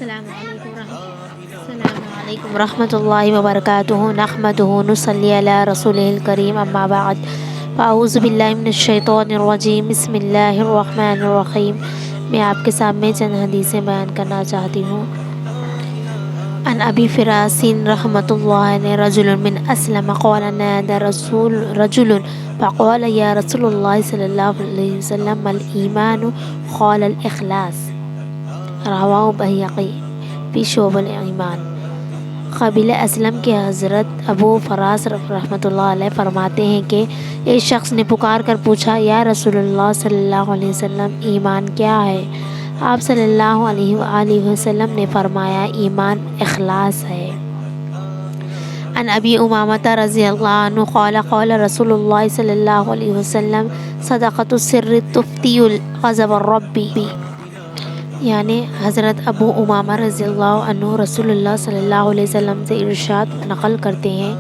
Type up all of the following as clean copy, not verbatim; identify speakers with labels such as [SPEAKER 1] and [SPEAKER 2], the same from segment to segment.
[SPEAKER 1] السلام علیکم ورحمۃ اللہ وبرکاتہ نحمدہ نصلی علی رسولہ الکریم اما بعد فاعوذ باللہ من الشیطان الرجیم بسم اللہ الرحمن الرحیم۔ میں آپ کے سامنے چند حدیثیں بیان کرنا چاہتی ہوں۔ عن ابی فراس رحمۃ اللہ علیہ رجل من اسلم قال نادى رجل فقال یا رسول اللہ صلی اللہ علیہ وسلم ما الایمان قال الاخلاص، رواہ بہقی فی شعب الایمان۔ قبیلہ اسلم کے حضرت ابو فراس رحمۃ اللہ علیہ فرماتے ہیں کہ ایک شخص نے پکار کر پوچھا، یا رسول اللہ صلی اللہ علیہ وسلم ایمان کیا ہے؟ آپ صلی اللہ علیہ وآلہ وسلم نے فرمایا، ایمان اخلاص ہے۔ عن ابی امامہ رضی اللہ عنہ قال قال رسول اللہ صلی اللہ علیہ وسلم صدقۃ السر تفتی غضب الرب، یعنی حضرت ابو امامہ رضی اللہ عنہ رسول اللہ صلی اللہ علیہ وسلم سے ارشاد نقل کرتے ہیں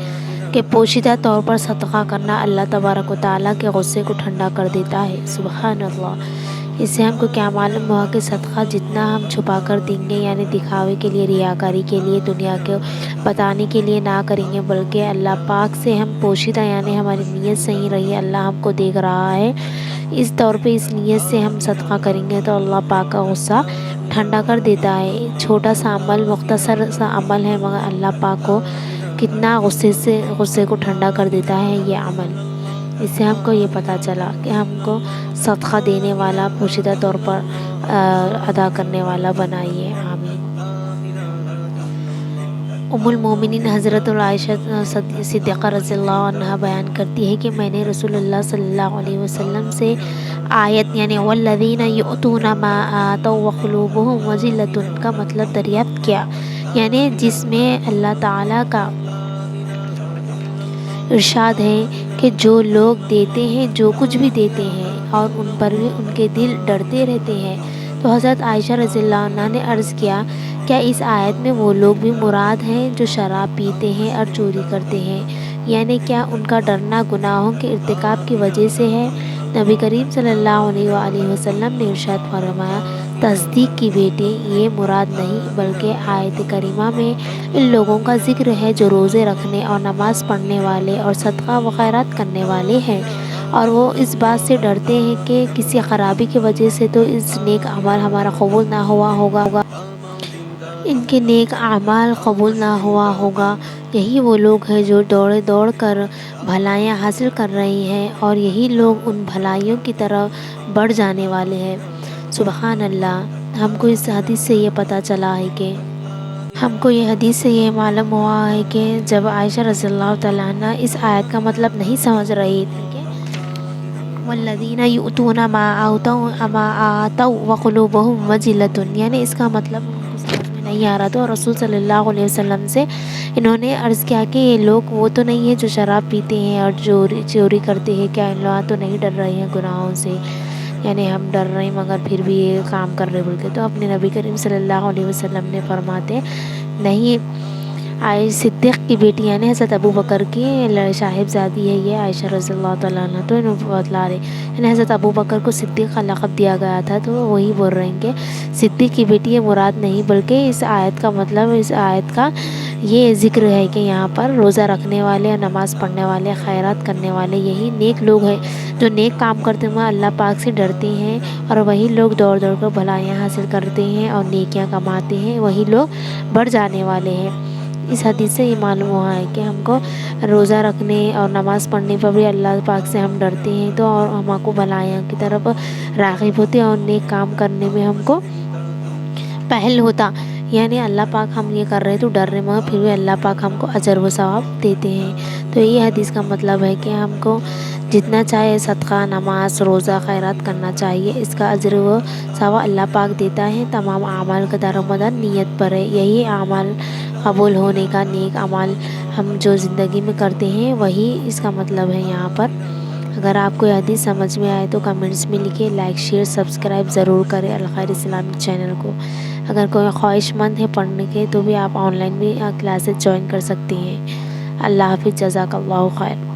[SPEAKER 1] کہ پوشیدہ طور پر صدقہ کرنا اللہ تبارک و تعالیٰ کے غصے کو ٹھنڈا کر دیتا ہے۔ سبحان اللہ۔ اس سے ہم کو کیا معلوم ہوا کہ صدقہ جتنا ہم چھپا کر دیں گے، یعنی دکھاوے کے لیے، ریاکاری کے لیے، دنیا کو بتانے کے لیے نہ کریں گے، بلکہ اللہ پاک سے ہم پوشیدہ، یعنی ہماری نیت صحیح رہی، اللہ ہم کو دیکھ رہا ہے، اس طور پہ اس نیت سے ہم صدقہ کریں گے تو اللہ پاک کا غصہ ٹھنڈا کر دیتا ہے۔ چھوٹا سا عمل، مختصر سا عمل ہے، مگر اللہ پاک کو کتنا غصے کو ٹھنڈا کر دیتا ہے یہ عمل۔ اس سے ہم کو یہ پتہ چلا کہ ہم کو صدقہ دینے والا، پوشیدہ طور پر ادا کرنے والا بنائیے، آمین۔ ام المومنین حضرت عائشہ صدیقہ رضی اللہ عنہا بیان کرتی ہے کہ میں نے رسول اللہ صلی اللہ علیہ وسلم سے آیت یعنی والذین یؤتون ما آتوا وقلوبهم وجلۃ کا مطلب دریافت کیا، یعنی جس میں اللہ تعالیٰ کا ارشاد ہے کہ جو لوگ دیتے ہیں، جو کچھ بھی دیتے ہیں، اور ان پر بھی ان کے دل ڈرتے رہتے ہیں۔ تو حضرت عائشہ رضی اللہ عنہا نے عرض کیا، کیا اس آیت میں وہ لوگ بھی مراد ہیں جو شراب پیتے ہیں اور چوری کرتے ہیں؟ یعنی کیا ان کا ڈرنا گناہوں کے ارتکاب کی وجہ سے ہے؟ نبی کریم صلی اللہ علیہ وآلہ وسلم نے ارشاد فرمایا، تصدیق کی بیٹی، یہ مراد نہیں، بلکہ آیت کریمہ میں ان لوگوں کا ذکر ہے جو روزے رکھنے اور نماز پڑھنے والے اور صدقہ و خیرات کرنے والے ہیں، اور وہ اس بات سے ڈرتے ہیں کہ کسی خرابی کی وجہ سے تو اس نیک عمل ہمارا قبول نہ ہوا ہوگا، ان کے نیک اعمال قبول نہ ہوا ہوگا۔ یہی وہ لوگ ہیں جو دوڑ کر بھلائیاں حاصل کر رہے ہیں، اور یہی لوگ ان بھلائیوں کی طرف بڑھ جانے والے ہیں۔ سبحان اللہ۔ ہم کو اس حدیث سے یہ پتہ چلا ہے کہ ہم کو یہ حدیث سے یہ معلوم ہوا ہے کہ جب عائشہ رضی اللہ تعالیٰ عنہ اس آیت کا مطلب نہیں سمجھ رہی تھی کہ والذین یؤتون ما آتوا وقلوبهم وجلۃ، یعنی اس کا مطلب ان کو سمجھ میں نہیں آ رہا تھا، اور رسول صلی اللہ علیہ وسلم سے انہوں نے عرض کیا کہ یہ لوگ وہ تو نہیں ہے جو شراب پیتے ہیں اور چوری کرتے ہیں، کیا ان لوگ تو نہیں ڈر رہے ہیں گناہوں سے؟ یعنی ہم ڈر رہے ہیں مگر پھر بھی یہ کام کر رہے بول کے۔ تو اپنے نبی کریم صلی اللہ علیہ وسلم نے فرماتے نہیں، صدیق کی بیٹی یعنی حضرت ابو بکر کی صاحبزادی ہے یہ عائشہ رضی اللہ تعالیٰ عنہ، تو انہوں بتلا رہے یعنی حضرت ابو بکر کو صدیق کا لقب دیا گیا تھا، تو وہی بول رہے ہیں کہ صدیق کی بیٹی یہ مراد نہیں، بلکہ اس آیت کا مطلب، اس آیت کا یہ ذکر ہے کہ یہاں پر روزہ رکھنے والے، نماز پڑھنے والے، خیرات کرنے والے، یہی نیک لوگ ہیں جو نیک کام کرتے ہوئے اللہ پاک سے ڈرتے ہیں، اور وہی لوگ دوڑ کر بھلائیاں حاصل کرتے ہیں اور نیکیاں کماتے ہیں، وہی لوگ بڑھ جانے والے ہیں۔ اس حدیث سے یہ معلوم ہوا ہے کہ ہم کو روزہ رکھنے اور نماز پڑھنے پر بھی اللہ پاک سے ہم ڈرتے ہیں، تو اور ہم کو بھلائیاں کی طرف راغب ہوتے ہیں، اور نیک کام کرنے میں ہم کو پہل ہوتا، یعنی اللہ پاک ہم یہ کر رہے تو ڈر رہے، مگر پھر بھی اللہ پاک ہم کو اجر و ثواب دیتے ہیں۔ تو یہ حدیث کا مطلب ہے کہ ہم کو جتنا چاہے صدقہ، نماز، روزہ، خیرات کرنا چاہیے، اس کا اجر و ثواب اللہ پاک دیتا ہے۔ تمام اعمال کا دار و مدار نیت پر ہے، یہی اعمال قبول ہونے کا، نیک اعمال ہم جو زندگی میں کرتے ہیں وہی اس کا مطلب ہے یہاں پر۔ اگر آپ کو یہ حدیث سمجھ میں آئے تو کمنٹس میں لکھیں، لائک، شیئر، سبسکرائب ضرور کریں الخیر اسلامک چینل کو۔ اگر کوئی خواہش مند ہے پڑھنے کے تو بھی آپ آن لائن بھی کلاسز جوائن کر سکتی ہیں۔ اللہ حافظ، جزاک اللہ خیر۔